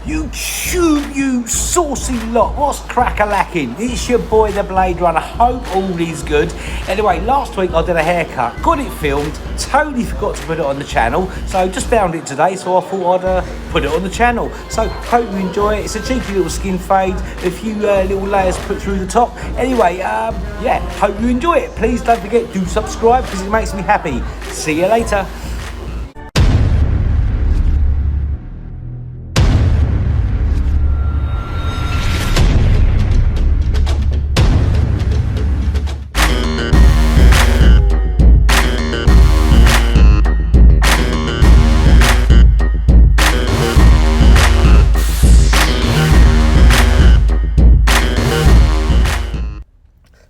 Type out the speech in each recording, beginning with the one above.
YouTube, you saucy lot, what's crack-a-lacking? It's your boy the Blade Runner, hope all is good. Anyway, last week I did a haircut, got it filmed, totally forgot to put it on the channel, so just found it today, so I thought I'd put it on the channel. So hope you enjoy it. It's a cheeky little skin fade, a few little layers put through the top. Anyway, yeah, hope you enjoy it. Please don't forget to subscribe because it makes me happy. See you later.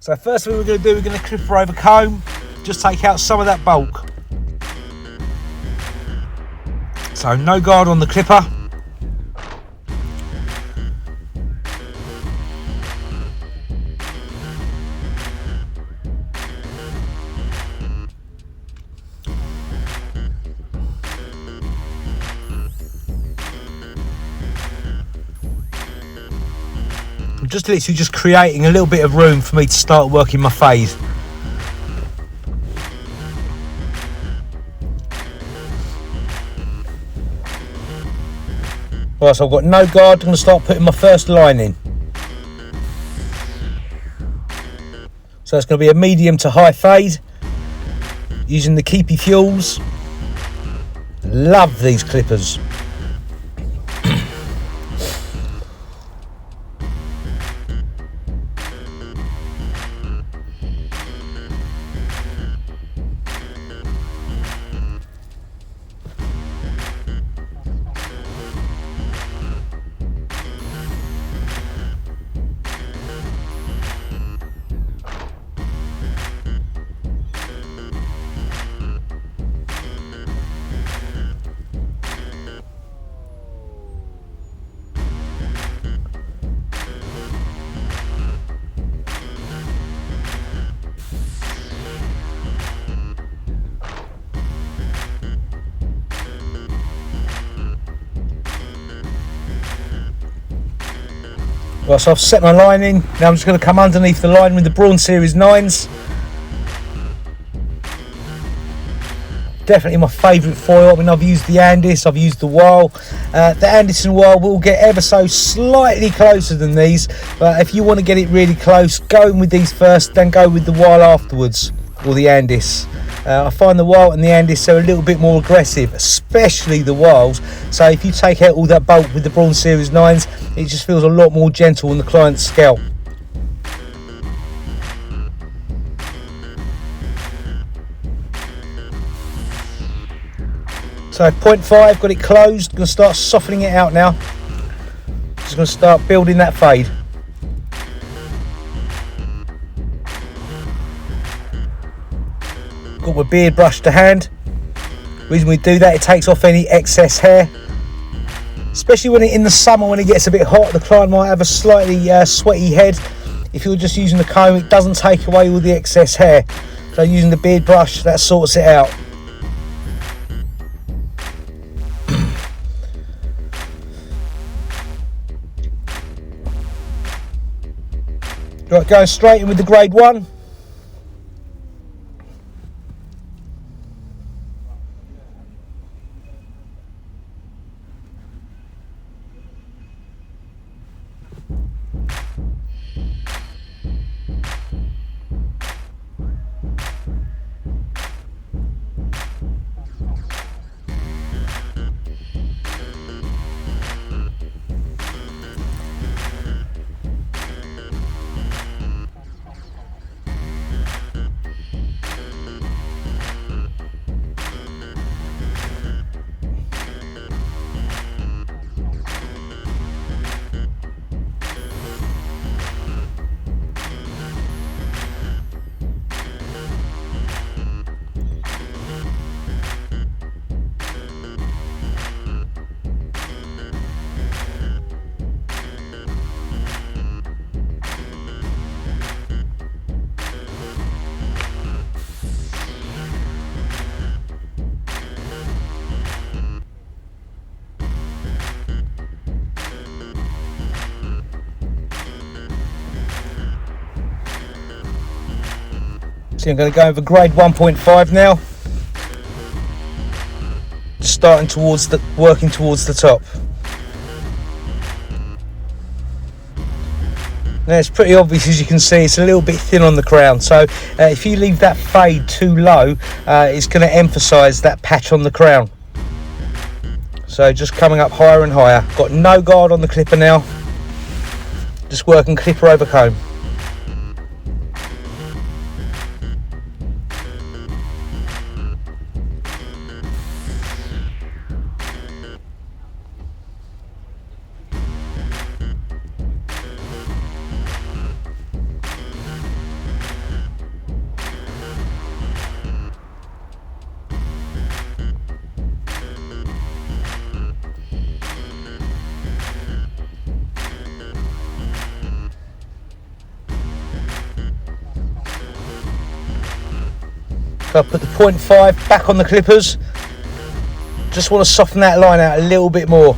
So first thing we're going to do, we're going to clip her over comb, just take out some of that bulk. So no guard on the clipper. I'm just literally just creating a little bit of room for me to start working my fade. Right, so I've got no guard, I'm going to start putting my first line in. So it's going to be a medium to high fade, using the Kiepe Fuels. Love these clippers. Right, so I've set my line in. Now I'm just going to come underneath the line with the Braun Series 9's. Definitely my favourite foil. I mean, I've used the 9’S, I've used the Weil. The 9’S and Weil will get ever so slightly closer than these, but if you want to get it really close, go in with these first, then go with the Weil afterwards, or the 9’S. I find the Weil and the 9’S are a little bit more aggressive, especially the Weils. So if you take out all that bulk with the Braun Series 9's, it just feels a lot more gentle on the client's scalp. So 0.5, got it closed, going to start softening it out now. Just going to start building that fade. Got my beard brush to hand. The reason we do that, it takes off any excess hair. Especially when in the summer, when it gets a bit hot, the client might have a slightly sweaty head. If you're just using the comb, it doesn't take away all the excess hair. So using the beard brush, that sorts it out. Right, going straight in with the grade 1. So I'm going to go over grade 1.5 now. Just starting towards the, working towards the top. Now it's pretty obvious, as you can see, it's a little bit thin on the crown. So if you leave that fade too low, it's going to emphasise that patch on the crown. So just coming up higher and higher. Got no guard on the clipper now. Just working clipper over comb. So I put the 0.5 back on the clippers. Just want to soften that line out a little bit more.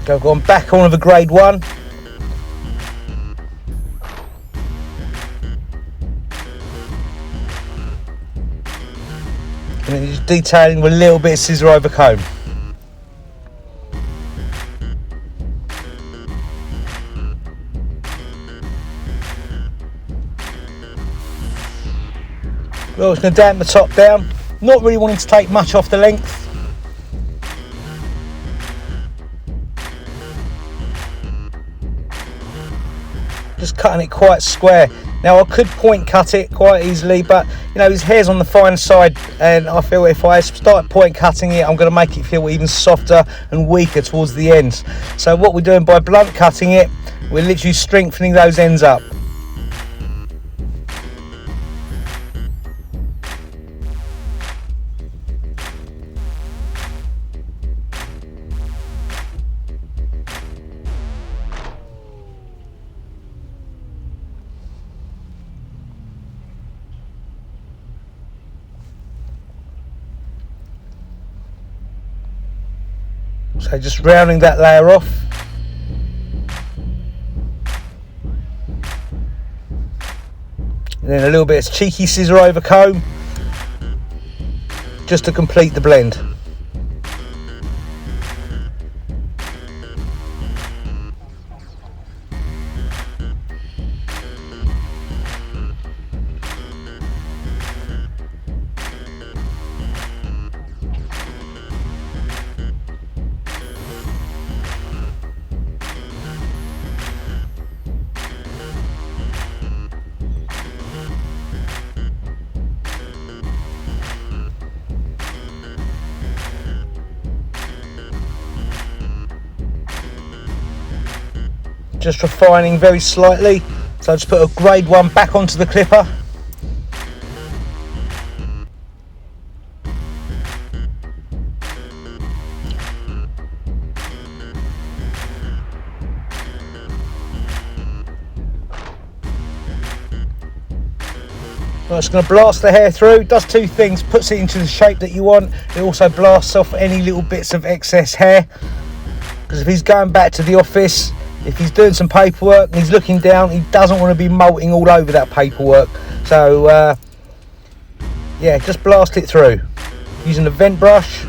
Go on back on with a grade 1. And then just detailing with a little bit of scissor over comb. Well, it's going to dampen the top down. Not really wanting to take much off the length. Just cutting it quite square. Now I could point cut it quite easily, but you know, his hair's on the fine side, and I feel if I start point cutting it, I'm going to make it feel even softer and weaker towards the ends. So what we're doing by blunt cutting it, we're literally strengthening those ends up. So just rounding that layer off. And then a little bit of cheeky scissor over comb, just to complete the blend. Just refining very slightly, so I just put a grade 1 back onto the clipper. I'm just going to blast the hair through. Does two things: puts it into the shape that you want. It also blasts off any little bits of excess hair, because if he's going back to the office, if he's doing some paperwork and he's looking down, he doesn't want to be molting all over that paperwork. So yeah, just blast it through using a vent brush.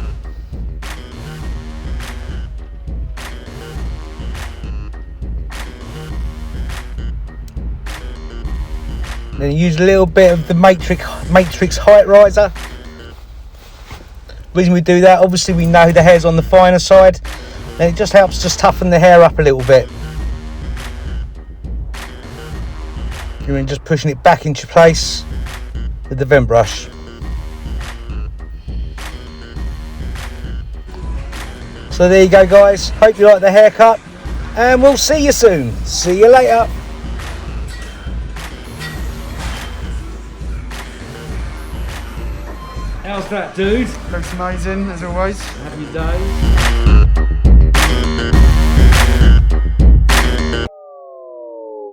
Then use a little bit of the matrix height riser. The reason we do that, obviously we know the hair's on the finer side, and it just helps just toughen the hair up a little bit. You're just pushing it back into place with the vent brush. So there you go, guys. Hope you like the haircut, and we'll see you soon. See you later. How's that, dude? Looks amazing as always. Happy days.